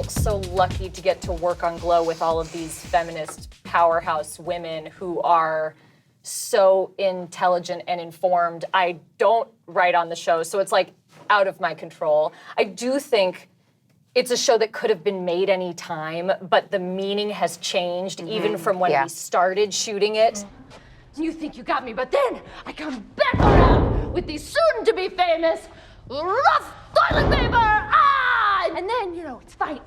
so lucky to get to work on Glow with all of these feminist powerhouse women who are so intelligent and informed. I don't write on the show, so it's like out of my control. I do think it's a show that could have been made any time, but the meaning has changed even from when we started shooting it. You think you got me, but then I come back around with the soon-to-be famous rough toilet paper! Ah! And then, it's fight.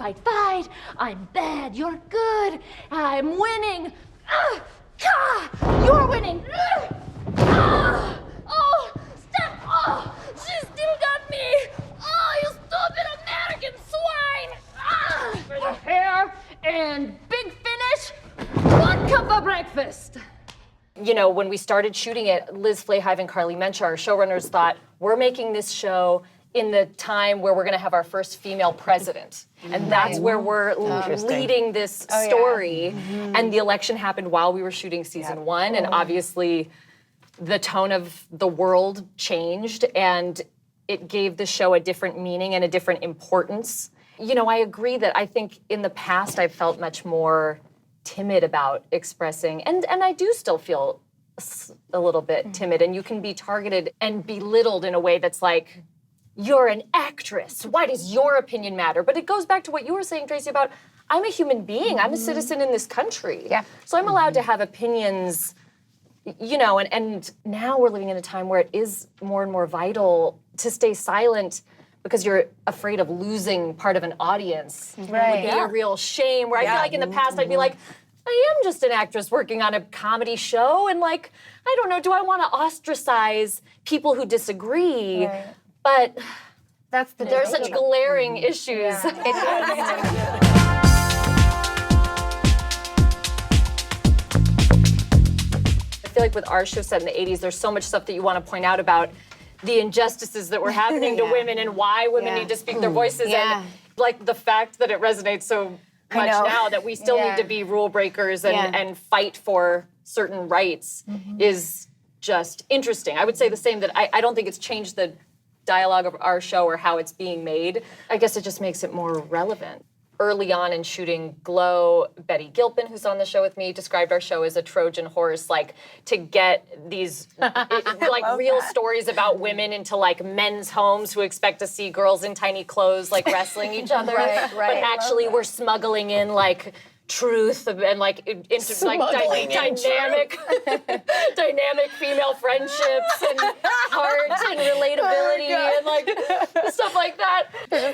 I'm bad, you're good. I'm winning. You're winning. Oh, stop. Oh, she still got me. Oh, you stupid American swine. For the hair and big finish, 1 cup for breakfast. When we started shooting it, Liz Flahive and Carly Mencha, our showrunners, thought, we're making this show in the time where we're going to have our first female president. And that's where we're leading this story. And the election happened while we were shooting season 1. And obviously, the tone of the world changed. And it gave the show a different meaning and a different importance. I agree that I think in the past I've felt much more timid about expressing, and I do still feel a little bit timid, and you can be targeted and belittled in a way that's like, you're an actress, why does your opinion matter? But it goes back to what you were saying, Tracy, about I'm a human being, I'm a citizen in this country. Yeah. So I'm allowed to have opinions, and now we're living in a time where it is more and more vital to stay silent because you're afraid of losing part of an audience. Right. Would be a real shame. Where I feel like in the past I'd be like, I am just an actress working on a comedy show, and I don't know, do I want to ostracize people who disagree? Right. But there's such glaring issues. Yeah. I feel like with our show set in the 80s, there's so much stuff that you want to point out about the injustices that were happening to women and why women need to speak their voices. And the fact that it resonates so much now that we still need to be rule breakers and fight for certain rights is just interesting. I would say the same, that I don't think it's changed the dialogue of our show or how it's being made. I guess it just makes it more relevant. Early on in shooting Glow, Betty Gilpin, who's on the show with me, described our show as a Trojan horse, to get these real stories about women into men's homes who expect to see girls in tiny clothes wrestling each other. Right. But actually we're smuggling in truth and dynamic female friendships and heart and relatability and stuff like that.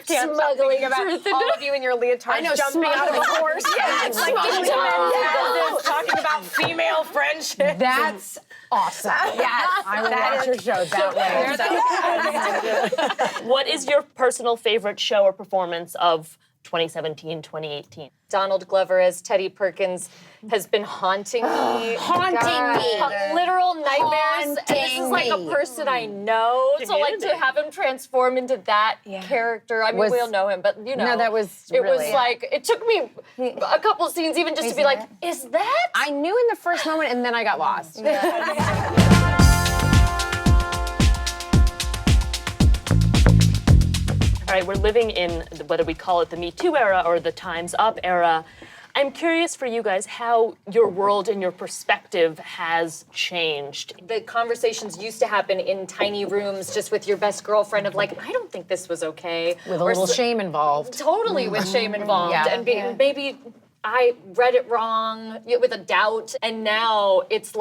Smuggling about all of you in your leotards jumping out of a horse. It's talking about female friendship. That's awesome. Yes, I will watch your show that way. What is your personal favorite show or performance of 2017, 2018? Donald Glover as Teddy Perkins has been haunting me. Literal nightmares. And this is a person I know. Community. So to have him transform into that character, I mean, we all know him, but No, that was it was it took me a couple scenes even just to be like, is that? I knew in the first moment and then I got lost. All right, we're living in, whether we call it the Me Too era or the Time's Up era. I'm curious for you guys how your world and your perspective has changed. The conversations used to happen in tiny rooms just with your best girlfriend of I don't think this was okay. With a little shame involved. Totally with shame involved. Yeah. And maybe I read it wrong with a doubt, and now it's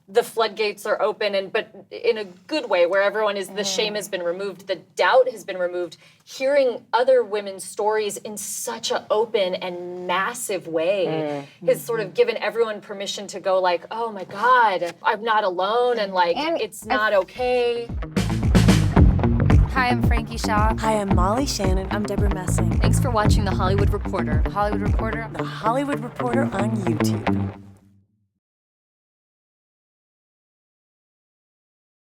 the floodgates are open, but in a good way, where everyone is, the shame has been removed, the doubt has been removed. Hearing other women's stories in such an open and massive way has sort of given everyone permission to go oh my God, I'm not alone, and it's not okay. Hi, I'm Frankie Shaw. Hi, I'm Molly Shannon. I'm Deborah Messing. Thanks for watching The Hollywood Reporter. The Hollywood Reporter on YouTube.